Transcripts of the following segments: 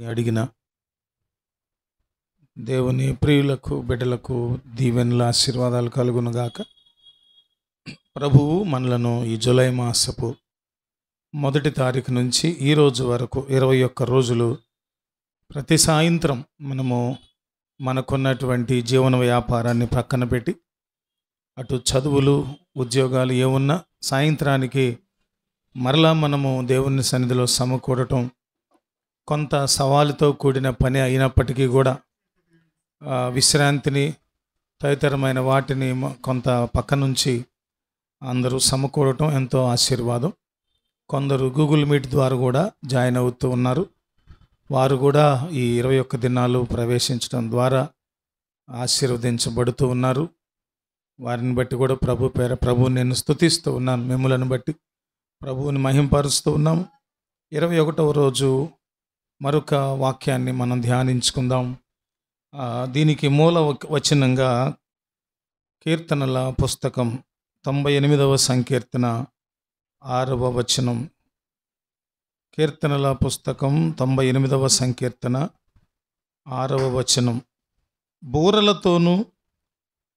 అడిగిన దేవుని ప్రియులకు బిడ్డలకు దీవెనల ఆశీర్వాదాలు కలుగునుగాక. ప్రభువు మనలను ఈ జూలై మాసపు 1 తారీఖు నుంచి ఈ రోజు వరకు 21 రోజులు ప్రతి సాయంత్రం మనము మనకున్నటువంటి జీవన వ్యాపారాన్ని ప్రక్కన పెట్టి అటు చదువులు ఉద్యోగాలు ఏమున్నా సాయంత్రానికి మరలా మనము దేవుని సన్నిధిలో సమకూడటం కొంత సవాలుతో కూడిన పని అయినప్పటికీ కూడా విశ్రాంతిని తదితరమైన వాటిని కొంత పక్క నుంచి అందరూ సమకూడటం ఎంతో ఆశీర్వాదం. కొందరు గూగుల్ మీట్ ద్వారా కూడా జాయిన్ అవుతూ ఉన్నారు. వారు కూడా ఈ 21 దినాలు ప్రవేశించడం ద్వారా ఆశీర్వదించబడుతూ ఉన్నారు. వారిని బట్టి కూడా ప్రభువుని నేను స్తుతిస్తూ ఉన్నాను. మిమ్ములను బట్టి ప్రభువుని మహింపరుస్తూ ఉన్నాము. 21వ రోజు మరొక వాక్యాన్ని మనం ధ్యానించుకుందాం. దీనికి మూల వచనంగా కీర్తనల పుస్తకం 98వ సంకీర్తన 6వ వచనం. కీర్తనల పుస్తకం 98వ సంకీర్తన 6వ వచనం. బూరలతోనూ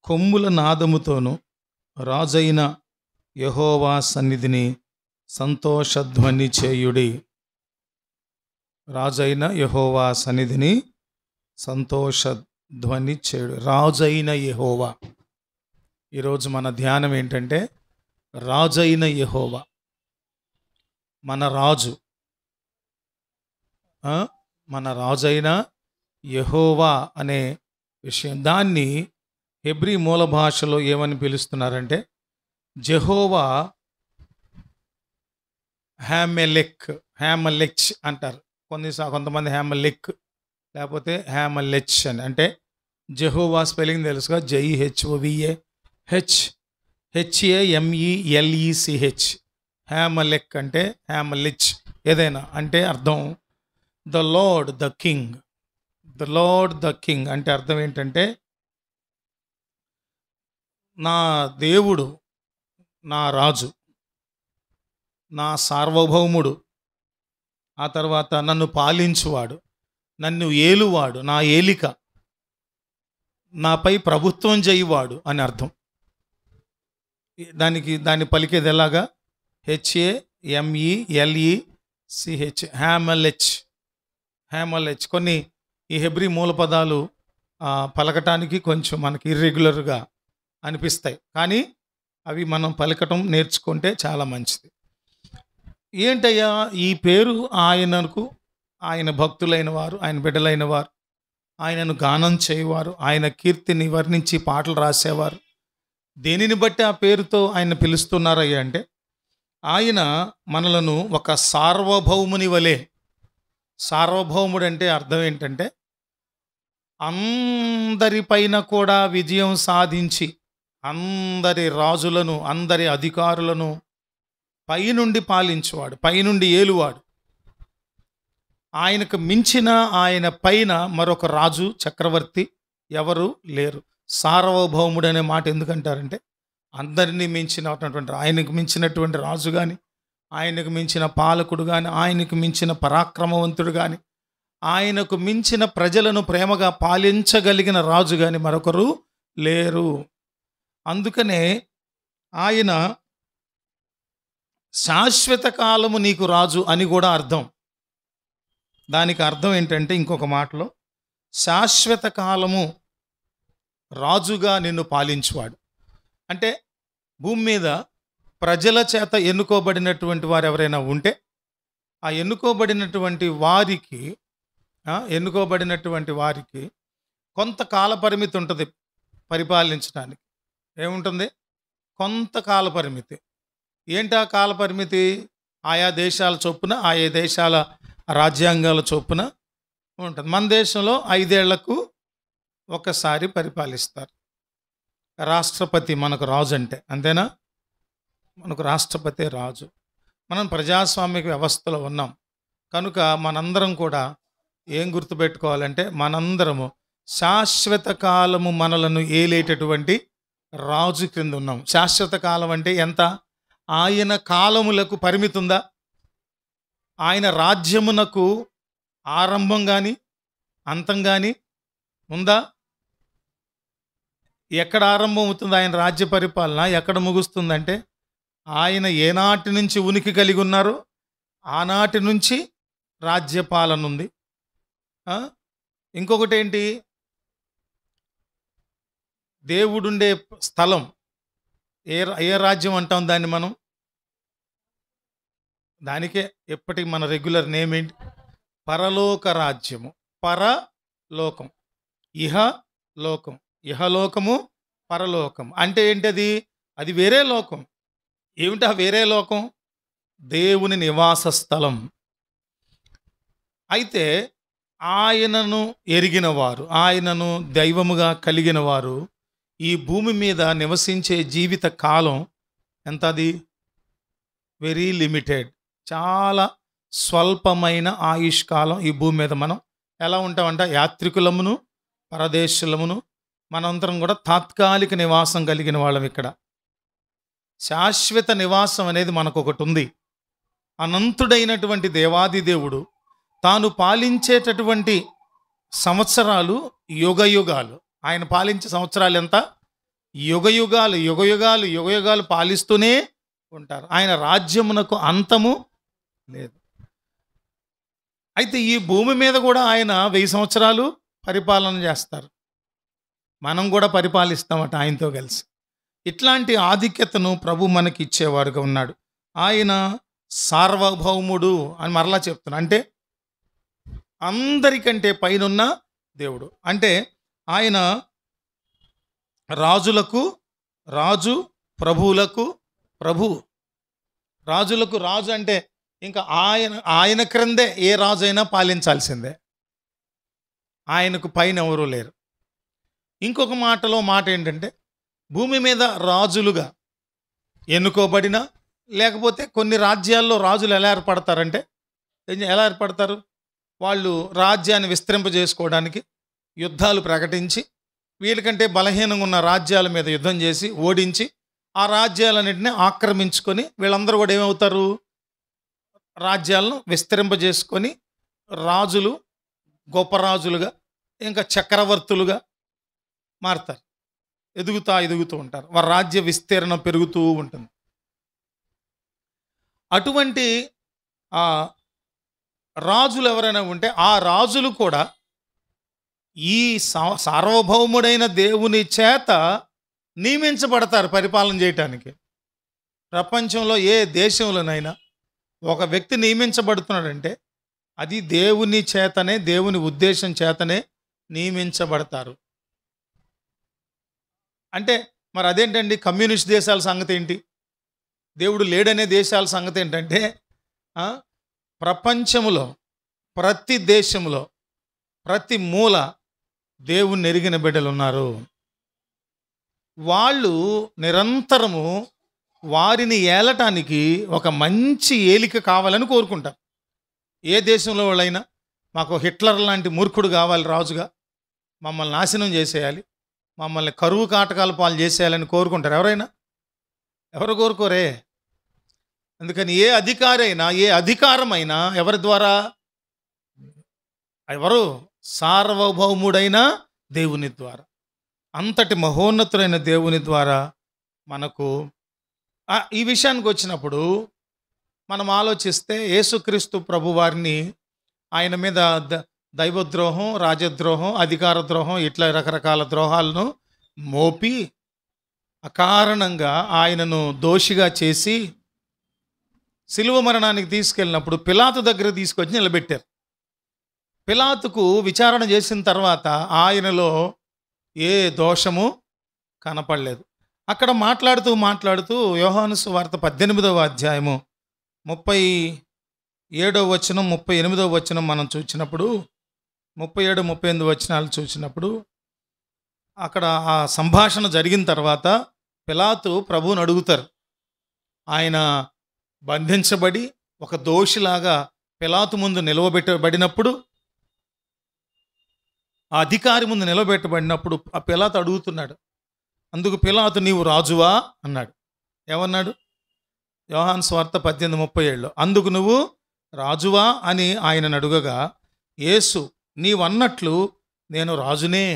కొమ్ముల నాదముతోనూ రాజైన యెహోవా సన్నిధిని సంతోషధ్వని చేయుడి. రాజైన యెహోవా సన్నిధిని సంతోషధ్వని చేయుడి. రాజైన యెహోవా. ఈరోజు మన ధ్యానం ఏంటంటే రాజైన యెహోవా, మన రాజు, మన రాజైన యెహోవా అనే విషయం. దాన్ని హెబ్రీ మూల భాషలో ఏమని పిలుస్తున్నారంటే జెహోవా హ్యామెలెచ్ అంటారు. కొంతమంది హ్యామెలెక్ లేకపోతే హ్యామెలెచ్ అని. అంటే జెహోవా స్పెల్లింగ్ తెలుసుగా, JEHOVA హ్యామెలెక్ అంటే హ్యామెలిచ్ ఏదైనా అంటే అర్థం the lord the king. The lord the king అంటే అర్థం ఏంటంటే నా దేవుడు, నా రాజు, నా సార్వభౌముడు, ఆ తర్వాత నన్ను పాలించువాడు, నన్ను ఏలువాడు, నా ఏలిక, నాపై ప్రభుత్వం చేయువాడు అని అర్థం. దాన్ని పలికేది ఎలాగా? HAMELECH హ్యామెలెచ్. కొన్ని ఈ హెబ్రీ మూల పదాలు పలకటానికి కొంచెం మనకి ఇర్రెగ్యులర్గా అనిపిస్తాయి, కానీ అవి మనం పలకటం నేర్చుకుంటే చాలా మంచిది. ఏంటయ్యా ఈ పేరు? ఆయన భక్తులైన వారు, ఆయన బిడ్డలైన వారు, ఆయనను గానం చేయవారు, ఆయన కీర్తిని వర్ణించి పాటలు రాసేవారు దేనిని బట్టి ఆ పేరుతో ఆయన పిలుస్తున్నారయ్యా అంటే ఆయన మనలను ఒక సార్వభౌముని వలె. సార్వభౌముడు అంటే అర్థం ఏంటంటే అందరిపైన కూడా విజయం సాధించి అందరి రాజులను, అందరి అధికారులను పైనుండి పాలించువాడు, పైనుండి ఏలువాడు. ఆయనకు మించిన, ఆయన పైన మరొక రాజు, చక్రవర్తి ఎవరు లేరు. సార్వభౌముడు అనే మాట ఎందుకంటారంటే అందరినీ మించినటువంటి, ఆయనకు మించినటువంటి రాజు కానీ, ఆయనకు మించిన పాలకుడు కానీ, ఆయనకు మించిన పరాక్రమవంతుడు కానీ, ఆయనకు మించిన ప్రజలను ప్రేమగా పాలించగలిగిన రాజు కానీ మరొకరు లేరు. అందుకనే ఆయన శాశ్వత కాలము నీకు రాజు అని కూడా అర్థం. దానికి అర్థం ఏంటంటే ఇంకొక మాటలో శాశ్వత కాలము రాజుగా నిన్ను పాలించువాడు. అంటే భూమి మీద ప్రజల చేత ఎన్నుకోబడినటువంటి వారు ఎవరైనా ఉంటే ఆ ఎన్నుకోబడినటువంటి వారికి కొంత కాల పరిమితి ఉంటుంది పరిపాలించడానికి. ఏముంటుంది? కొంత కాల పరిమితి. ఏంటా కాల పరిమితి? ఆయా దేశాల చొప్పున, ఆయా దేశాల రాజ్యాంగాల చొప్పున ఉంటుంది. మన దేశంలో 5 ఏళ్లకు ఒకసారి పరిపాలిస్తారు. రాష్ట్రపతి మనకు రాజు అంటే, అంతేనా? మనకు రాష్ట్రపతి రాజు. మనం ప్రజాస్వామిక వ్యవస్థలో ఉన్నాం కనుక మనందరం కూడా ఏం గుర్తుపెట్టుకోవాలంటే మనందరము శాశ్వత కాలము మనలను ఏలేటటువంటి రాజు క్రింద ఉన్నాం. శాశ్వత కాలం అంటే ఎంత? ఆయన కాలములకు పరిమితి ఉందా? ఆయన రాజ్యమునకు ఆరంభం కానీ అంతం కానీ ఉందా? ఎక్కడ ఆరంభం అవుతుంది ఆయన రాజ్య పరిపాలన, ఎక్కడ ముగుస్తుందంటే ఆయన ఏనాటి నుంచి ఉనికి కలిగి ఉన్నారో ఆనాటి నుంచి రాజ్యపాలన ఉంది. ఇంకొకటి ఏంటి, దేవుడుండే స్థలం ఏ ఏ రాజ్యం అంటాం దాన్ని మనం? దానికే ఎప్పటికి మన రెగ్యులర్ నేమ్ ఏంటి? పరలోక రాజ్యము. పరలోకం, ఇహ లోకం, ఇహలోకము, పరలోకం అంటే ఏంటది? అది వేరే లోకం. ఏమిటా వేరే లోకం? దేవుని నివాస స్థలం. అయితే ఆయనను ఎరిగిన వారు, ఆయనను దైవముగా కలిగిన వారు ఈ భూమి మీద నివసించే జీవిత కాలం ఎంత? అది వెరీ లిమిటెడ్, చాలా స్వల్పమైన ఆయుష్కాలం. ఈ భూమి మీద మనం ఎలా ఉంటామంట? యాత్రికులమును పరదేశులమును. మనందరం కూడా తాత్కాలిక నివాసం కలిగిన వాళ్ళం. ఇక్కడ శాశ్వత నివాసం అనేది మనకు ఒకటి ఉంది. అనంతుడైనటువంటి దేవాది దేవుడు తాను పాలించేటటువంటి సంవత్సరాలు యుగయుగాలు. ఆయన పాలించే సంవత్సరాలు ఎంత? యుగయుగాలు, యుగయుగాలు, యుగయుగాలు పాలిస్తూనే ఉంటారు. ఆయన రాజ్యమునకు అంతము లేదు. అయితే ఈ భూమి మీద కూడా ఆయన 1000 సంవత్సరాలు పరిపాలన చేస్తారు. మనం కూడా పరిపాలిస్తామట ఆయనతో కలిసి. ఇట్లాంటి ఆధిక్యతను ప్రభు మనకి ఇచ్చేవాడుగా ఉన్నాడు. ఆయన సార్వభౌముడు అని మరలా చెప్తున్నా. అంటే అందరికంటే పైనున్న దేవుడు. అంటే ఆయన రాజులకు రాజు, ప్రభువులకు ప్రభు. రాజులకు రాజు అంటే ఇంకా ఆయన క్రిందే ఏ రాజు అయినా పాలించాల్సిందే. ఆయనకు పైన ఎవరూ లేరు. ఇంకొక మాట ఏంటంటే, భూమి మీద రాజులుగా ఎన్నుకోబడిన, లేకపోతే కొన్ని రాజ్యాల్లో రాజులు ఎలా ఏర్పడతారంటే, ఎలా ఏర్పడతారు? వాళ్ళు రాజ్యాన్ని విస్తరింపజేసుకోవడానికి యుద్ధాలు ప్రకటించి, వీళ్ళకంటే బలహీనంగా ఉన్న రాజ్యాల మీద యుద్ధం చేసి ఓడించి ఆ రాజ్యాలన్నింటినీ ఆక్రమించుకొని వీళ్ళందరూ కూడా ఏమవుతారు? రాజ్యాలను విస్తరింపజేసుకొని రాజులు గొప్ప రాజులుగా, ఇంకా చక్రవర్తులుగా మారుతారు. ఎదుగుతూ ఉంటారు. వారి రాజ్య విస్తీర్ణం పెరుగుతూ ఉంటుంది. అటువంటి రాజులు ఎవరైనా ఉంటే ఆ రాజులు కూడా ఈ సార్వభౌముడైన దేవుని చేత నియమించబడతారు పరిపాలన చేయటానికి. ప్రపంచంలో ఏ దేశంలోనైనా ఒక వ్యక్తి నియమించబడుతున్నాడంటే అది దేవుని చేతనే, దేవుని ఉద్దేశం చేతనే నియమించబడతారు. అంటే మరి అదేంటండి కమ్యూనిస్ట్ దేశాల సంగతి ఏంటి? దేవుడు లేడనే దేశాల సంగతి ఏంటంటే, ప్రపంచంలో ప్రతి దేశంలో ప్రతి మూల దేవుణ్ణి ఎరిగిన బిడ్డలు ఉన్నారు. వాళ్ళు నిరంతరము వారిని ఏలటానికి ఒక మంచి ఏలిక కావాలని కోరుకుంటారు. ఏ దేశంలో వాళ్ళైనా మాకు హిట్లర్ లాంటి మూర్ఖుడు కావాలి రాజుగా, మమ్మల్ని నాశనం చేసేయాలి, మమ్మల్ని కరువు కాటకాల పాలు చేసేయాలని కోరుకుంటారు. ఎవరు కోరుకోరే? అందుకని ఏ అధికారైనా, ఏ అధికారమైనా ఎవరి ద్వారా? ఎవరు? సార్వభౌముడైన దేవుని ద్వారా. అంతటి మహోన్నతుడైన దేవుని ద్వారా మనకు ఈ విషయానికి వచ్చినప్పుడు మనం ఆలోచిస్తే యేసుక్రీస్తు ప్రభువారిని ఆయన మీద దైవద్రోహం, రాజద్రోహం, అధికార ద్రోహం, ఇట్లా రకరకాల ద్రోహాలను మోపి అకారణంగా ఆయనను దోషిగా చేసి సిలువ మరణానికి తీసుకెళ్ళినప్పుడు పిలాతు దగ్గర తీసుకొచ్చి నిలబెట్టారు. పిలాతుకు విచారణ చేసిన తర్వాత ఆయనలో ఏ దోషము కనపడలేదు. అక్కడ మాట్లాడుతూ యోహాను సువార్త 18వ అధ్యాయము 37వ వచనం 38వ వచనం మనం చూసినప్పుడు, 37, 38 వచనాలు చూసినప్పుడు అక్కడ ఆ సంభాషణ జరిగిన తర్వాత పిలాతు ప్రభువుని అడుగుతారు. ఆయన బంధించబడి ఒక దోషిలాగా పిలాతు ముందు నిలవబెట్టబడినప్పుడు, ఆ అధికారి ముందు నిలబెట్టబడినప్పుడు ఆ పిలాతు అడుగుతున్నాడు. అందుకు పిలాతు నీవు రాజువా అన్నాడు. ఏమన్నాడు? యోహాను సువార్త 18:37లో అందుకు నువ్వు రాజువా అని ఆయనను అడుగగా యేసు, నీవన్నట్లు నేను రాజునే,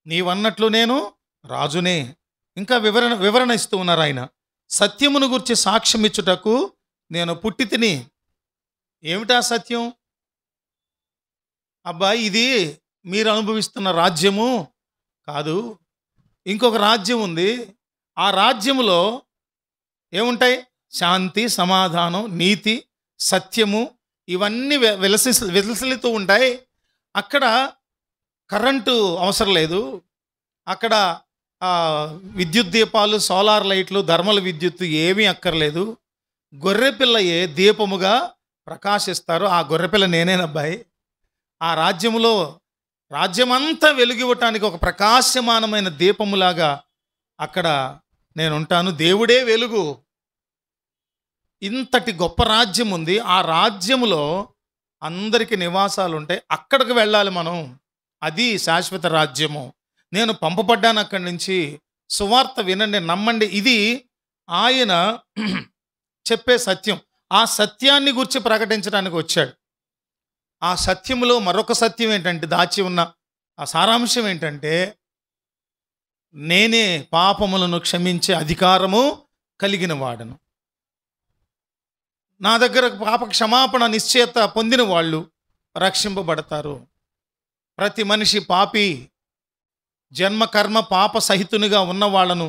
నీవన్నట్లు నేను రాజునే. ఇంకా వివరణ ఇస్తూ ఉన్నారు ఆయన. సత్యమును గురించి సాక్ష్యం ఇచ్చుటకు నేను పుట్టి తిని. ఏమిటా సత్యం? అబ్బాయి, ఇది మీరు అనుభవిస్తున్న రాజ్యము కాదు, ఇంకొక రాజ్యం ఉంది. ఆ రాజ్యములో ఏముంటాయి? శాంతి, సమాధానం, నీతి, సత్యము, ఇవన్నీ విలసిల్లుతూ ఉంటాయి. అక్కడ కరెంటు అవసరం లేదు. అక్కడ విద్యుత్ దీపాలు, సోలార్ లైట్లు, థర్మల్ విద్యుత్తు ఏమీ అక్కర్లేదు. గొర్రెపిల్లయే దీపముగా ప్రకాశిస్తారు. ఆ గొర్రెపిల్ల నేనేనబ్బాయి. ఆ రాజ్యములో రాజ్యమంతా వెలుగివ్వటానికి ఒక ప్రకాశమానమైన దీపములాగా అక్కడ నేను ఉంటాను. దేవుడే వెలుగు. ఇంతటి గొప్ప రాజ్యం ఉంది. ఆ రాజ్యములో అందరికీ నివాసాలు ఉంటాయి. అక్కడికి వెళ్ళాలి మనం. అది శాశ్వత రాజ్యము. నేను పంపబడ్డాను అక్కడి నుంచి. సువార్త వినండి, నమ్మండి. ఇది ఆయన చెప్పే సత్యం. ఆ సత్యాన్ని గురించి ప్రకటించడానికి వచ్చాడు. ఆ సత్యములో మరొక సత్యం ఏంటంటే, దాచి ఉన్న ఆ సారాంశం ఏంటంటే, నేనే పాపములను క్షమించే అధికారము కలిగిన వాడను. నా దగ్గర పాప క్షమాపణ నిశ్చయత పొందిన వాళ్ళు రక్షింపబడతారు. ప్రతి మనిషి పాపి, జన్మ కర్మ పాప సహితునిగా ఉన్న వాళ్ళను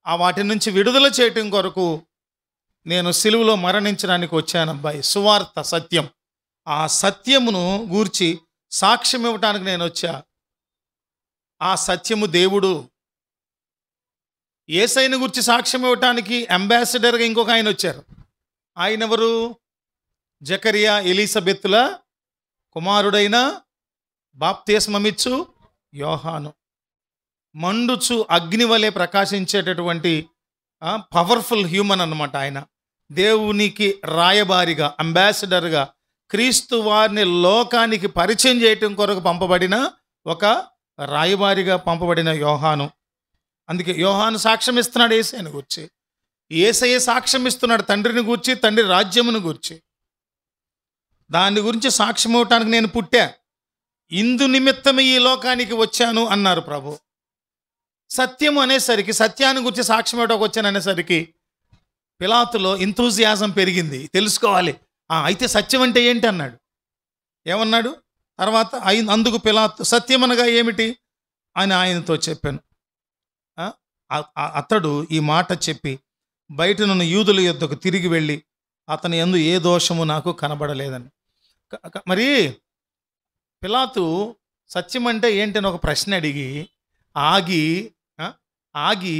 వాటి నుంచి విడుదల చేయటం కొరకు నేను సిలువలో మరణించడానికి వచ్చానబ్బాయి. సువార్త సత్యం. ఆ సత్యమును గూర్చి సాక్ష్యం ఇవ్వటానికి నేను వచ్చా. ఆ సత్యము దేవుడు. యేసయ్యను గురించి సాక్ష్యం ఇవ్వటానికి అంబాసిడర్గా ఇంకొక ఆయన వచ్చారు. ఆయన ఎవరు? జకరియా ఎలీసబెత్తుల కుమారుడైన బాప్తిస్మమిచ్చు యోహాను. మండుచు అగ్ని వలె ప్రకాశించేటటువంటి పవర్ఫుల్ హ్యూమన్ అన్నమాట ఆయన. దేవునికి రాయబారిగా, అంబాసిడర్గా, క్రీస్తు వారిని లోకానికి పరిచయం చేయటం కొరకు పంపబడిన ఒక రాయబారిగా పంపబడిన యోహాను. అందుకే యోహాను సాక్ష్యం ఇస్తున్నాడు యేసయ్యను గూర్చి. యేసయ్య సాక్ష్యం ఇస్తున్నాడు తండ్రిని గూర్చి, తండ్రి రాజ్యమును గూర్చి. దాని గురించి సాక్ష్యం ఇవ్వటానికి నేను పుట్టా, ఇందు నిమిత్తమే ఈ లోకానికి వచ్చాను అన్నారు ప్రభు. సత్యం అనేసరికి, సత్యాన్ని గురించి సాక్ష్యం ఇవ్వడానికి వచ్చాను అనేసరికి పిలాతులో ఎంతూజియాజం పెరిగింది. తెలుసుకోవాలి, అయితే సత్యం అంటే ఏంటి అన్నాడు. ఏమన్నాడు తర్వాత? అందుకు పిలాతు, సత్యం అనగా ఏమిటి అని ఆయనతో చెప్పాను. అతడు ఈ మాట చెప్పి బయటనున్న యూదుల యొద్దకు తిరిగి వెళ్ళి, అతని యందు ఏ దోషము నాకు కనబడలేదని. మరి పిలాతు సత్యం అంటే ఏంటని ఒక ప్రశ్న అడిగి ఆగి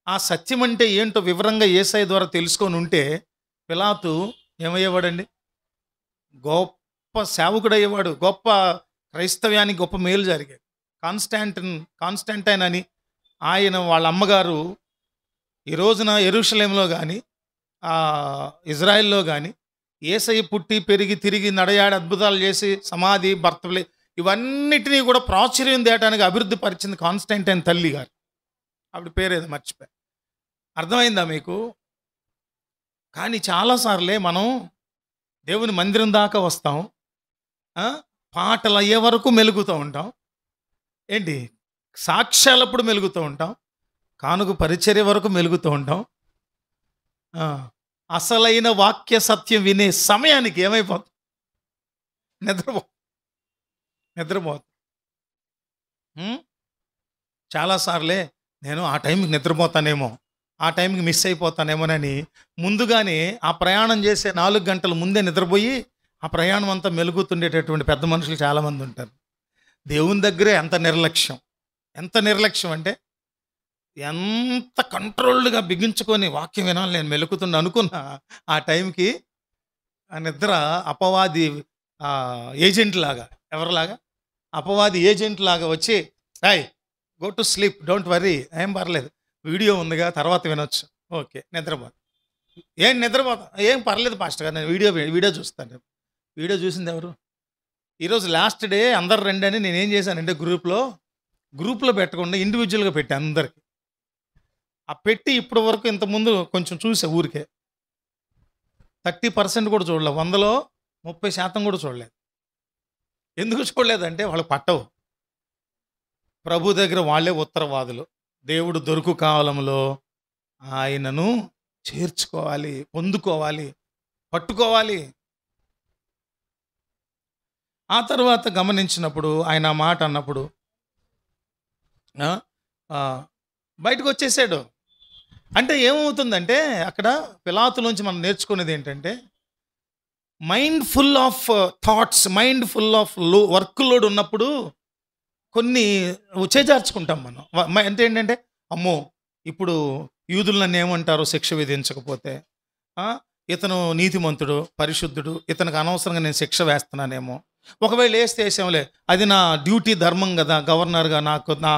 ఆ సత్యం అంటే ఏంటో వివరంగా యేసయ్య ద్వారా తెలుసుకొని ఉంటే పిలాతు ఏమయ్యేవాడండి? గొప్ప సేవకుడు అయ్యేవాడు. గొప్ప క్రైస్తవ్యానికి గొప్ప మేలు జరిగాడు. కాన్స్టాంటైన్ అని ఆయన వాళ్ళ అమ్మగారు ఈ రోజున యెరూషలేంలో కానీ ఇజ్రాయెల్లో కానీ యేసయ్య పుట్టి పెరిగి తిరిగి నడయాడి అద్భుతాలు చేసి సమాధి బర్త్‌డే ఇవన్నిటినీ కూడా ప్రాచుర్యం తేయడానికి అభివృద్ధి పరిచింది కాన్స్టాంటైన్ తల్లి గారు. ఆవిడ పేరేదో మర్చిపోయా. అర్థమైందా మీకు? కానీ చాలాసార్లే మనం దేవుని మందిరం దాకా వస్తాం, పాటలు అయ్యే వరకు మెలుగుతూ ఉంటాం, ఏంటి సాక్ష్యాలప్పుడు మెలుగుతూ ఉంటాం, కానుక పరిచర్య వరకు మెలుగుతూ ఉంటాం. అసలైన వాక్య సత్యం వినే సమయానికి ఏమైపోతుంది? నిద్రపోతుంది. చాలాసార్లే నేను ఆ టైంకి నిద్రపోతానేమో, ఆ టైంకి మిస్ అయిపోతానేమోనని ముందుగానే ఆ ప్రయాణం చేసే 4 గంటల ముందే నిద్రపోయి ఆ ప్రయాణం అంతా మెలుగుతుండేటటువంటి పెద్ద మనుషులు చాలామంది ఉంటారు. దేవుని దగ్గరే ఎంత నిర్లక్ష్యం అంటే, ఎంత కంట్రోల్డ్గా బిగించుకొని వాక్యం వినాలి నేను మెలుకుతున్నా అనుకున్నా, ఆ టైంకి ఆ నిద్ర అపవాది ఏజెంట్ లాగా, ఎవరిలాగా? అపవాది ఏజెంట్ లాగా వచ్చి, go to sleep, don't worry, ఏం పర్లేదు, వీడియో ఉందిగా తర్వాత వినొచ్చు, ఓకే నిద్రపోతా. నిద్రపోతా? ఏం పర్లేదు పాస్టర్ గారు, నేను వీడియో చూస్తాను. వీడియో చూసింది ఎవరు? ఈరోజు లాస్ట్ డే అందరు రండి అని నేనేం చేశానంటే గ్రూప్లో పెట్టకుండా ఇండివిజువల్గా పెట్టాను అందరికి. పెట్టి ఇప్పటి వరకు ఇంతకుముందు కొంచెం చూసా, ఊరికే 30% కూడా చూడలేదు, 100లో 30% కూడా చూడలేదు. ఎందుకు చూడలేదంటే వాళ్ళకి పట్టవు. ప్రభు దగ్గర వాళ్ళే ఉత్తరవాదులు. దేవుడు దొరుకు కాలంలో ఆయనను చేర్చుకోవాలి, పొందుకోవాలి, పట్టుకోవాలి. ఆ తర్వాత గమనించినప్పుడు ఆయన ఆ మాట అన్నప్పుడు ఆ, ఆ, బయటకు వచ్చేసాడు. అంటే ఏమవుతుందంటే అక్కడ పిలాతులోంచి మనం నేర్చుకునేది ఏంటంటే, mind full of thoughts, mind full of work load ఉన్నప్పుడు కొన్ని చేజార్చుకుంటాం మనం. అంటే ఏంటంటే, అమ్మో ఇప్పుడు యూదులు నన్ను ఏమంటారో శిక్ష విధించకపోతే, ఆ, ఇతను నీతిమంతుడు, పరిశుద్ధుడు, ఇతనికి అనవసరంగా నేను శిక్ష వేస్తున్నానేమో, ఒకవేళ వేస్తే వేసాంలే, అది నా డ్యూటీ, ధర్మం కదా, గవర్నర్గా నాకు నా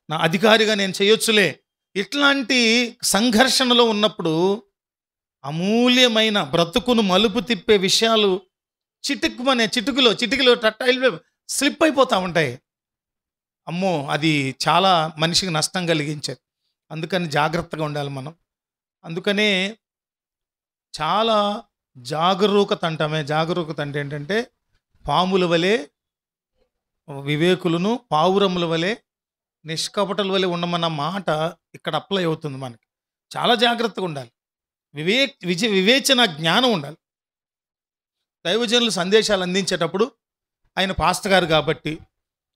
నా అధికారిగా నేను చేయొచ్చులే. ఇట్లాంటి సంఘర్షణలో ఉన్నప్పుడు అమూల్యమైన బ్రతుకును మలుపు తిప్పే విషయాలు చిటికలో టైల్ స్లిప్ అయిపోతూ ఉంటాయి. అమ్మో, అది చాలా మనిషికి నష్టం కలిగించేది. అందుకని జాగ్రత్తగా ఉండాలి మనం. అందుకనే చాలా జాగరూకత అంటామే. జాగరూకత అంటే ఏంటంటే, పాముల వలె వివేకులను, పావురముల వలె నిష్కపటల వలె ఉండమన్న మాట ఇక్కడ అప్లై అవుతుంది మనకి. చాలా జాగ్రత్తగా ఉండాలి. వివేచన జ్ఞానం ఉండాలి. దైవజనులు సందేశాలు అందించేటప్పుడు ఆయన పాస్టర్ గారు కాబట్టి,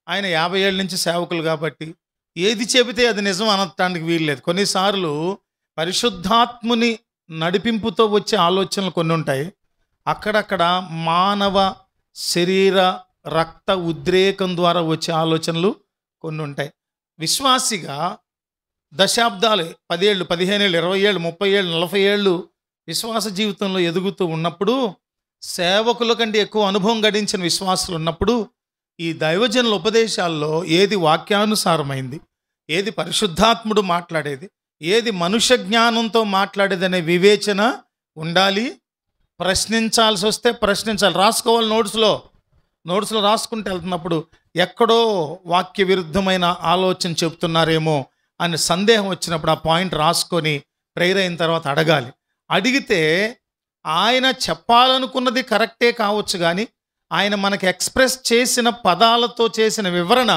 ఆయన 50 ఏళ్ళ నుంచి సేవకులు కాబట్టి, ఏది చెబితే అది నిజం అనటానికి వీల్లేదు. కొన్నిసార్లు పరిశుద్ధాత్ముని నడిపింపుతో వచ్చే ఆలోచనలు కొన్ని ఉంటాయి. అక్కడక్కడ మానవ శరీర రక్త ఉద్రేకం ద్వారా వచ్చే ఆలోచనలు కొన్ని ఉంటాయి. విశ్వాసిగా దశాబ్దాలు, 10 ఏళ్ళు, 15 ఏళ్ళు, 20 ఏళ్ళు, 30 ఏళ్ళు, 40 ఏళ్ళు విశ్వాస జీవితంలో ఎదుగుతూ ఉన్నప్పుడు, సేవకుల కంటే ఎక్కువ అనుభవం గడించిన విశ్వాసులు ఉన్నప్పుడు, ఈ దైవజనుల ఉపదేశాల్లో ఏది వాక్యానుసారమైంది, ఏది పరిశుద్ధాత్ముడు మాట్లాడేది, ఏది మనుష్య జ్ఞానంతో మాట్లాడేది అనే వివేచన ఉండాలి. ప్రశ్నించాల్సి వస్తే ప్రశ్నించాలి. రాసుకోవాలి. నోట్స్లో రాసుకుంటూ వెళ్తున్నప్పుడు ఎక్కడో వాక్య విరుద్ధమైన ఆలోచన చెప్తున్నారేమో అని సందేహం వచ్చినప్పుడు ఆ పాయింట్ రాసుకొని ప్రేయర్ అయిన తర్వాత అడగాలి. అడిగితే ఆయన చెప్పాలనుకున్నది కరెక్టే కావచ్చు, కానీ ఆయన మనకి ఎక్స్ప్రెస్ చేసిన పదాలతో చేసిన వివరణ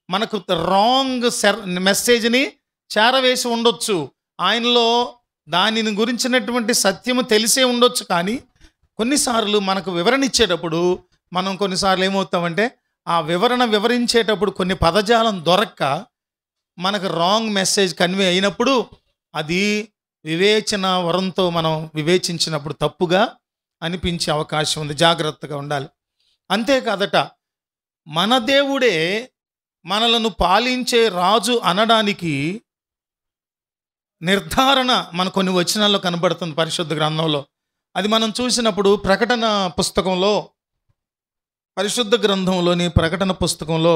మనకు రాంగ్ మెసేజ్ని చేరవేసి ఉండొచ్చు. ఆయనలో దానిని గురించినటువంటి సత్యము తెలిసే ఉండొచ్చు, కానీ కొన్నిసార్లు మనకు వివరణ ఇచ్చేటప్పుడు మనం కొన్నిసార్లు ఏమవుతామంటే, ఆ వివరించేటప్పుడు కొన్ని పదజాలం దొరక్క మనకు రాంగ్ మెసేజ్ కన్వే అయినప్పుడు, అది వివేచన వరంతో మనం వివేచించినప్పుడు తప్పుగా అనిపించే అవకాశం ఉంది. జాగ్రత్తగా ఉండాలి. అంతేకాదట, మన దేవుడే మనలను పాలించే రాజు అనడానికి నిర్ధారణ మన కొన్ని వచనాల్లో కనబడుతుంది పరిశుద్ధ గ్రంథంలో. అది మనం చూసినప్పుడు ప్రకటన పుస్తకంలో, పరిశుద్ధ గ్రంథంలోని ప్రకటన పుస్తకంలో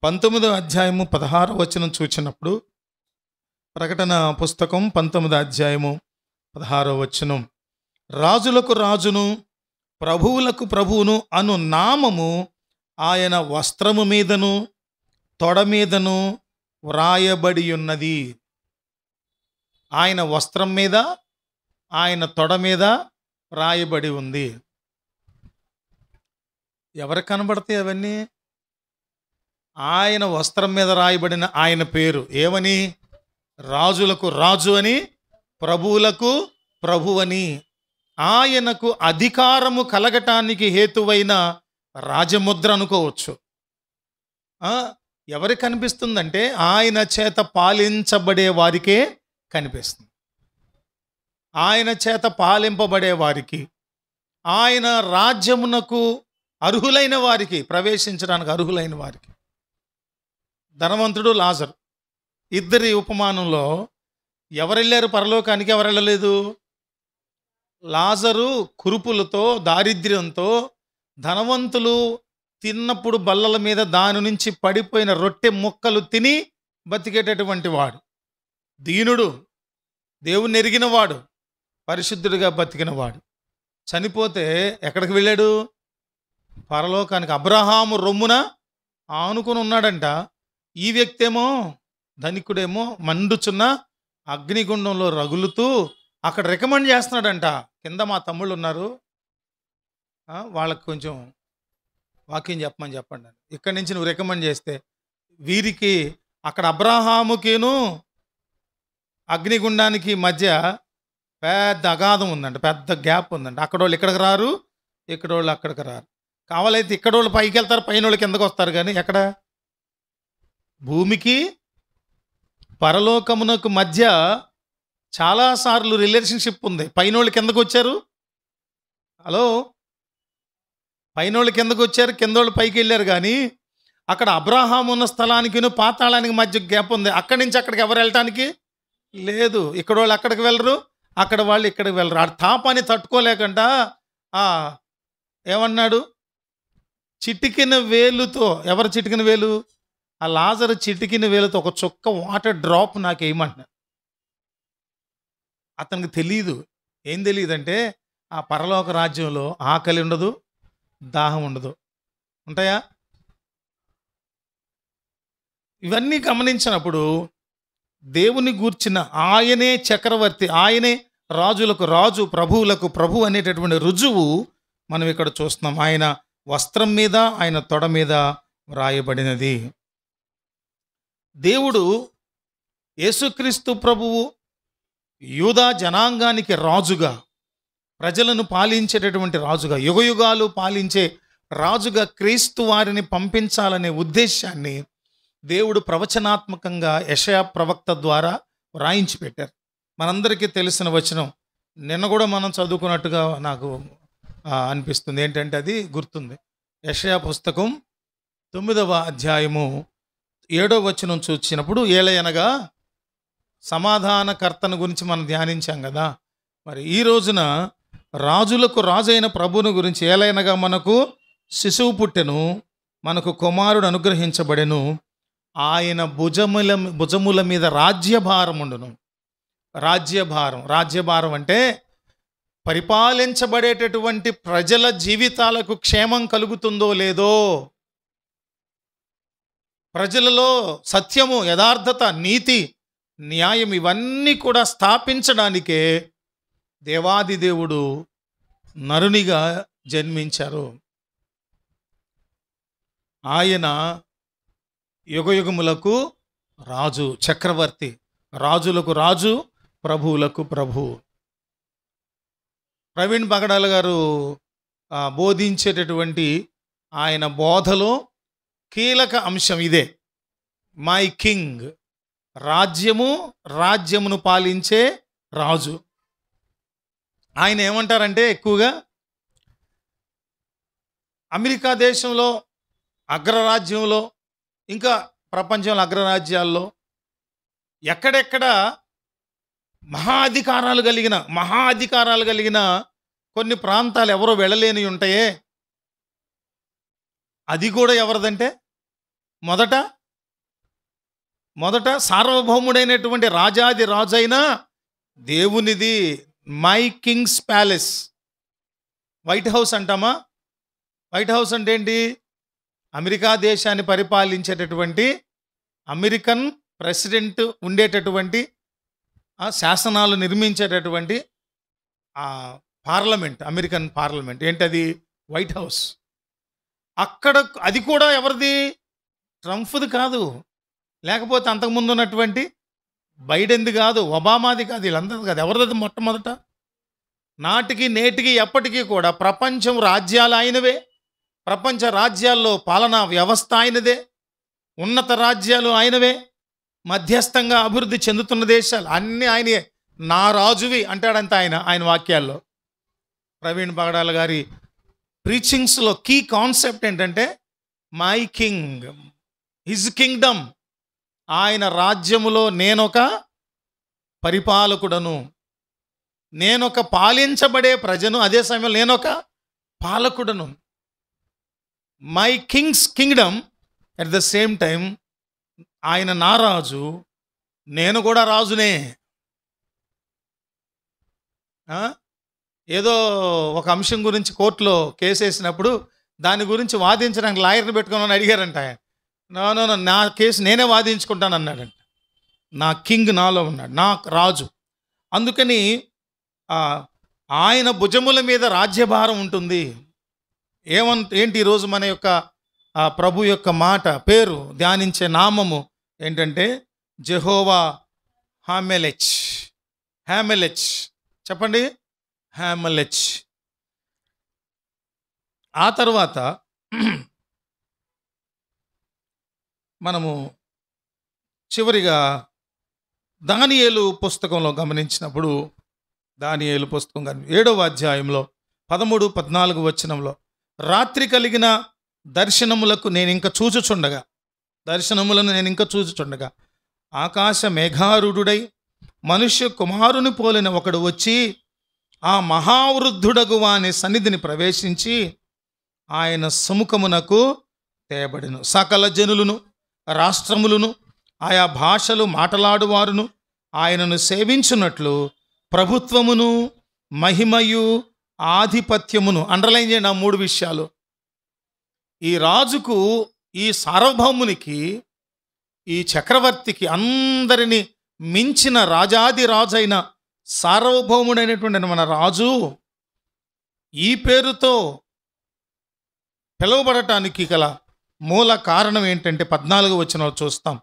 19వ అధ్యాయము 16వ వచనం చూసినప్పుడు, ప్రకటన పుస్తకం 19వ అధ్యాయము 16వ వచనం, రాజులకు రాజును ప్రభువులకు ప్రభువును అను నామము ఆయన వస్త్రము మీదను తొడ మీదను వ్రాయబడి ఉన్నది. ఆయన వస్త్రం మీద, ఆయన తొడ మీద వ్రాయబడి ఉంది. ఎవరికి కనబడతాయి అవన్నీ? ఆయన వస్త్రం మీద రాయబడిన ఆయన పేరు ఏమని? రాజులకు రాజు అని, ప్రభువులకు ప్రభు అని. ఆయనకు అధికారము కలగటానికి హేతువైన రాజముద్ర అనుకోవచ్చు. ఎవరికి కనిపిస్తుందంటే, ఆయన చేత పాలించబడే వారికే కనిపిస్తుంది. ఆయన చేత పాలింపబడే వారికి, ఆయన రాజ్యమునకు అర్హులైన వారికి, ప్రవేశించడానికి అర్హులైన వారికి. ధనవంతుడు, లాజరు, ఇద్దరి ఉపమానంలో ఎవరెళ్ళారు పరలోకానికి, ఎవరు వెళ్ళలేదు? లాజరు కురుపులతో, దారిద్ర్యంతో, ధనవంతులు తిన్నప్పుడు బల్లల మీద దాని నుంచి పడిపోయిన రొట్టె ముక్కలు తిని బతికేటటువంటి వాడు. దీనుడు, దేవుని ఎరిగినవాడు, పరిశుద్ధుడిగా బతికినవాడు. చనిపోతే ఎక్కడికి వెళ్ళాడు? పరలోకానికి. అబ్రహాము రొమ్మున ఆనుకుని ఉన్నాడంట. ఈ వ్యక్తి ఏమో, ధనికుడేమో మండుచున్న అగ్నిగుండంలో రగులుతూ అక్కడ రికమెండ్ చేస్తున్నాడంట, కింద మా తమ్ముళ్ళు ఉన్నారు, వాళ్ళకి కొంచెం వాక్యం చెప్పమని చెప్పండి అని. ఇక్కడి నుంచి నువ్వు రికమెండ్ చేస్తే వీరికి అక్కడ అబ్రహాముకిను అగ్నిగుండానికి మధ్య పెద్ద అగాధం ఉందంట, పెద్ద గ్యాప్ ఉందంట. అక్కడోళ్ళు ఇక్కడికి రారు, ఇక్కడోళ్ళు అక్కడికి రారు. కావాలైతే ఇక్కడోళ్ళు పైకి వెళ్తారు, పైన వాళ్ళు కిందకు వస్తారు. కానీ ఎక్కడ భూమికి పరలోకమునకు మధ్య చాలాసార్లు రిలేషన్షిప్ ఉంది. పైనోళ్ళు కిందకు వచ్చారు, హలో, పైనోళ్ళు కిందకు వచ్చారు, కిందోళ్ళు పైకి వెళ్ళారు. కానీ అక్కడ అబ్రహాం ఉన్న స్థలానికి పాతాళానికి మధ్య గ్యాప్ ఉంది. అక్కడి నుంచి అక్కడికి ఎవరు వెళ్ళటానికి లేదు. ఇక్కడ వాళ్ళు అక్కడికి వెళ్ళరు, అక్కడ వాళ్ళు ఇక్కడికి వెళ్ళరు. ఆ తాపాన్ని తట్టుకోలేకుండా ఏమన్నాడు, చిటికిన వేలుతో, ఎవరు చిటికిన వేలు, ఆ లాజరు చిటికిన వేలుతో ఒక చుక్క వాటర్ డ్రాప్ నాకు వేయమంటున్నాడు. అతనికి తెలియదు. ఏం తెలియదంటే ఆ పరలోక రాజ్యంలో ఆకలి ఉండదు, దాహం ఉండదు. ఉంటాయా? ఇవన్నీ గమనించినప్పుడు దేవుని గూర్చిన ఆయనే చక్రవర్తి, ఆయనే రాజులకు రాజు, ప్రభువులకు ప్రభు అనేటటువంటి రుజువు మనం ఇక్కడ చూస్తున్నాం. ఆయన వస్త్రం మీద, ఆయన తొడ మీద వ్రాయబడినది. దేవుడు యేసుక్రీస్తు ప్రభువు యూదా జనాంగానికి రాజుగా, ప్రజలను పాలించేటటువంటి రాజుగా, యుగయుగాలు పాలించే రాజుగా క్రీస్తు వారిని పంపించాలనే ఉద్దేశాన్ని దేవుడు ప్రవచనాత్మకంగా యెషయా ప్రవక్త ద్వారా వ్రాయించి పెట్టారు. మనందరికీ తెలిసిన వచనం, నిన్న కూడా మనం చదువుకున్నట్టుగా నాకు అనిపిస్తుంది. ఏంటంటే అది గుర్తుంది. యెషయా పుస్తకం 9వ అధ్యాయము 7వ వచనం చూసినప్పుడు, ఏలయనగా సమాధానకర్తను గురించి మనం ధ్యానించాం కదా. మరి ఈ రోజున రాజులకు రాజైన ప్రభువుని గురించి, ఏలయనగా మనకు శిశువు పుట్టెను, మనకు కుమారుడు అనుగ్రహించబడెను, ఆయన భుజముల మీద రాజ్యభారం ఉండును. రాజ్యభారం అంటే పరిపాలించబడేటటువంటి ప్రజల జీవితాలకు క్షేమం కలుగుతుందో లేదో, ప్రజలలో సత్యము, యథార్థత, నీతి, న్యాయం ఇవన్నీ కూడా స్థాపించడానికే దేవాది దేవుడు నరునిగా జన్మించారు. ఆయన యుగయుగములకు రాజు, చక్రవర్తి, రాజులకు రాజు, ప్రభువులకు ప్రభు. ప్రవీణ్ పగడాల గారు బోధించేటటువంటి ఆయన బోధలో కీలక అంశం ఇదే, మై కింగ్, రాజ్యమును పాలించే రాజు. ఆయన ఏమంటారంటే, ఎక్కువగా అమెరికా దేశంలో అగ్రరాజ్యంలో, ఇంకా ప్రపంచంలో అగ్రరాజ్యాల్లో ఎక్కడెక్కడ మహాధికారాలు కలిగిన కొన్ని ప్రాంతాలు ఎవరో వెళ్ళలేని ఉంటాయే, అది కూడా ఎవరిదంటే మొదట సార్వభౌముడైనటువంటి రాజాది రాజైన దేవునిది. My king's palace. White House అంటామా? వైట్ హౌస్ అంటే ఏంటి? అమెరికా దేశాన్ని పరిపాలించేటటువంటి అమెరికన్ ప్రెసిడెంట్ ఉండేటటువంటి శాసనాలు నిర్మించేటటువంటి పార్లమెంట్, అమెరికన్ పార్లమెంట్. ఏంటది? White House. అక్కడ అది కూడా ఎవరిది? ట్రంప్ది కాదు, లేకపోతే అంతకుముందు ఉన్నటువంటి బైడెన్ది కాదు, ఒబామాది కాదు, వీళ్ళందరిది కాదు. ఎవరిది? మొట్టమొదట నాటికి నేటికి ఎప్పటికీ కూడా ప్రపంచం రాజ్యాలు ఆయనవే. ప్రపంచ రాజ్యాల్లో పాలనా వ్యవస్థ ఆయనదే. ఉన్నత రాజ్యాలు ఆయనవే. మధ్యస్థంగా అభివృద్ధి చెందుతున్న దేశాలు అన్నీ ఆయనే. నా రాజువి అంటాడంత ఆయన వాక్యాల్లో. ప్రవీణ్ పగడాల గారి ప్రీచింగ్స్లో కీ కాన్సెప్ట్ ఏంటంటే, మై కింగ్, హిజ్ కింగ్డమ్. ఆయన రాజ్యములో నేనొక పరిపాలకుడను, నేనొక పాలించబడే ప్రజను, అదే సమయంలో నేనొక పాలకుడను. My king's kingdom, at the same time ఆయన నా రాజు, నేను కూడా రాజునే. ఏదో ఒక అంశం గురించి కోర్టులో కేసు వేసినప్పుడు దాని గురించి వాదించడానికి లాయర్ని పెట్టుకుని అడిగారంట. నో, నా కేసు నేనే వాదించుకుంటాను అన్నాడంట. నా కింగ్ నాలో ఉన్నాడు, నా రాజు. అందుకని ఆయన భుజముల మీద రాజ్యభారం ఉంటుంది. ఏంటి ఈరోజు మన యొక్క ప్రభు యొక్క మాట పేరు ధ్యానించే నామము ఏంటంటే జెహోవా హామెలెచ్. హ్యామెలెచ్ చెప్పండి, హ్యామెలెచ్. ఆ తర్వాత మనము చివరిగా దానియేలు పుస్తకంలో గమనించినప్పుడు, దానియేలు పుస్తకం 7వ అధ్యాయంలో 13, 14 వచనంలో, రాత్రి కలిగిన దర్శనములను నేను ఇంకా చూచుచుండగా ఆకాశ మేఘారుడై మనుష్య కుమారుని పోలిన ఒకడు వచ్చి ఆ మహావృద్ధుడగు వాని సన్నిధిని ప్రవేశించి ఆయన సముఖమునకు తేబడిను. సకల జనులను, రాష్ట్రములను, ఆయా భాషలు మాట్లాడువారును ఆయనను సేవించున్నట్లు ప్రభుత్వమును, మహిమయు, ఆధిపత్యమును. అండర్లైన్ చేయండి ఆ 3 విషయాలు. ఈ రాజుకు, ఈ సార్వభౌమునికి, ఈ చక్రవర్తికి, అందరినీ మించిన రాజాది రాజైన సార్వభౌముడైనటువంటి మన రాజు ఈ పేరుతో పిలువబడటానికి గల మూల కారణం ఏంటంటే 14 వచనంలో చూస్తాం.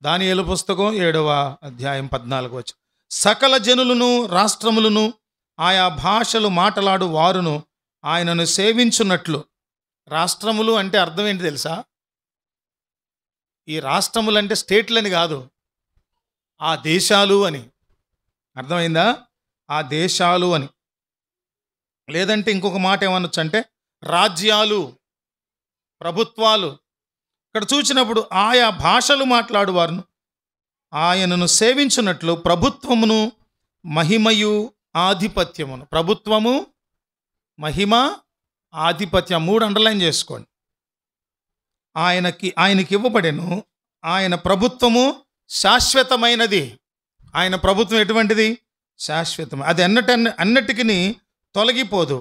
దానియేలు పుస్తకం 7వ అధ్యాయం 14 వచనం. సకల జనులను, రాష్ట్రములను, ఆయా భాషలు మాట్లాడు వారును ఆయనను సేవించున్నట్లు. రాష్ట్రములు అంటే అర్థం ఏంటి తెలుసా? ఈ రాష్ట్రములు అంటే స్టేట్లని కాదు, ఆ దేశాలు అని. అర్థమైందా? ఆ దేశాలు అని. లేదంటే ఇంకొక మాట ఏమనొచ్చు అంటే రాజ్యాలు, ప్రభుత్వాలు. ఇక్కడ చూసినప్పుడు ఆయా భాషలు మాట్లాడువారును ఆయనను సేవించున్నట్లు ప్రభుత్వమును, మహిమయు, ఆధిపత్యమును. ప్రభుత్వము, మహిమ, ఆధిపత్యం 3 అండర్లైన్ చేసుకోండి. ఆయనకి ఇవ్వబడెను. ఆయన ప్రభుత్వము శాశ్వతమైనది. ఆయన ప్రభుత్వం ఎటువంటిది? శాశ్వతం. అది అన్నిటికీ తొలగిపోదు.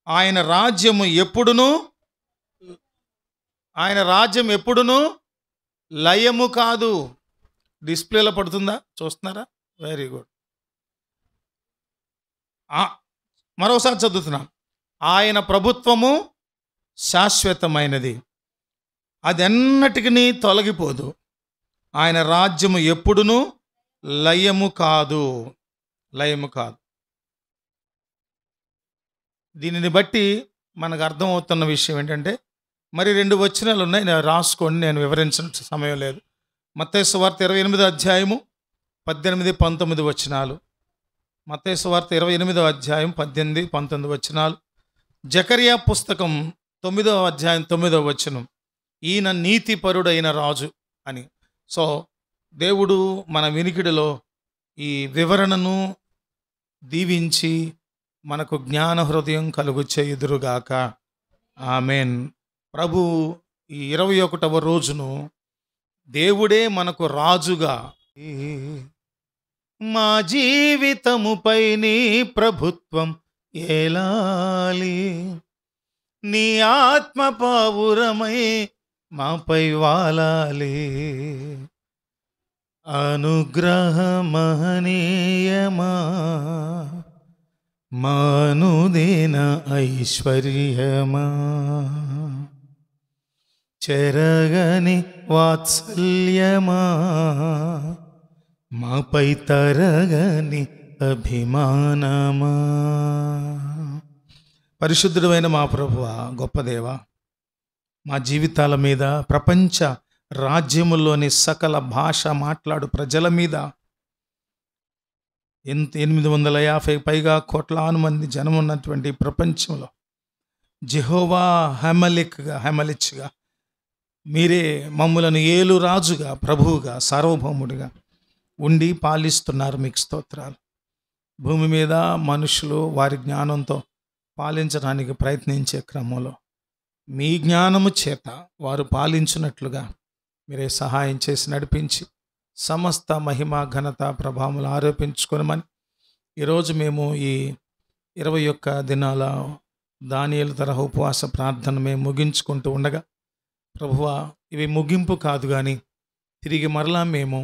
ఆయన రాజ్యం ఎప్పుడును లయము కాదు. డిస్ప్లేలో పడుతుందా? చూస్తున్నారా? Very good. మరోసారి చదువుతున్నాం. ఆయన ప్రభుత్వము శాశ్వతమైనది, అది ఎన్నటికీ తొలగిపోదు. ఆయన రాజ్యము ఎప్పుడును లయము కాదు. దీనిని బట్టి మనకు అర్థమవుతున్న విషయం ఏంటంటే, మరి 2 వచనాలు ఉన్నాయి, నేను రాసుకోండి, నేను వివరించిన సమయం లేదు. మత్తయి సువార్త 28వ అధ్యాయము 18, 19 వచనాలు. మత్తయి సువార్త 28వ అధ్యాయం 18, 19 వచనాలు. జకరియా పుస్తకం 9వ అధ్యాయం 9వ వచనం. ఈయన నీతిపరుడైన రాజు అని. సో దేవుడు మన వినికిడిలో ఈ వివరణను దీవించి మనకు జ్ఞాన హృదయం కలుగు చేయుదురుగాక. ఆమెన్. ప్రభు ఈ 21వ రోజును దేవుడే మనకు రాజుగా, మా జీవితముపై నీ ప్రభుత్వం ఏలాలి, నీ ఆత్మ పావురమై మాపై వాలాలి, అనుగ్రహ మహనీయమా మానుదిన ఐశ్వర్యమా, చెరగని వాత్సల్యమా మాపై తరగని అభిమానమా. పరిశుద్ధుడైన మా ప్రభువా, గొప్ప దేవా, మా జీవితాల మీద, ప్రపంచ రాజ్యముల్లోని సకల భాష మాట్లాడు ప్రజల మీద, 850 పైగా కోట్లాను మంది జనం ఉన్నటువంటి ప్రపంచంలో జెహోవా హెమలిచ్గా మీరే మమ్ములను ఏలు రాజుగా, ప్రభువుగా, సార్వభౌముడిగా ఉండి పాలిస్తున్నారు. మీకు స్తోత్రాలు. భూమి మీద మనుషులు వారి జ్ఞానంతో పాలించడానికి ప్రయత్నించే క్రమంలో మీ జ్ఞానము చేత వారు పాలించినట్లుగా మీరే సహాయం చేసి నడిపించి సమస్త మహిమ, ఘనత, ప్రభావములు ఆరోపించుకోనమని ఈరోజు మేము ఈ 21 దినాల దానియేలు తరహా ఉపవాస ప్రార్థన మేము ముగించుకుంటూ ఉండగా, ప్రభువా, ఇవి ముగింపు కాదు కానీ తిరిగి మరలా మేము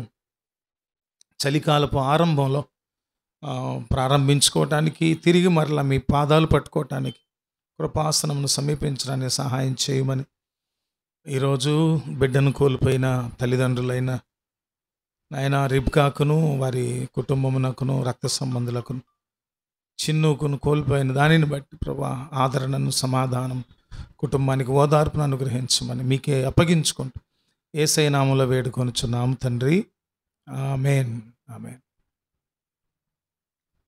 చలికాలపు ఆరంభంలో ప్రారంభించుకోవటానికి, తిరిగి మరలా మీ పాదాలు పట్టుకోవటానికి కృపాసనమును సమీపించడానికి సహాయం చేయమని, ఈరోజు బిడ్డను కోల్పోయిన తల్లిదండ్రులైన నాయన రిబ్కాకును వారి కుటుంబమునకును రక్త సంబంధులకును చిన్నుకును కోల్పోయిన దానిని బట్టి ప్రభా ఆదరణను, సమాధానం, కుటుంబానికి ఓదార్పును అనుగ్రహించమని మీకే అప్పగించుకుంటూ యేసయ్య నామములో వేడుకొనుచున్నాము తండ్రి. ఆమేన్. ఆమేన్.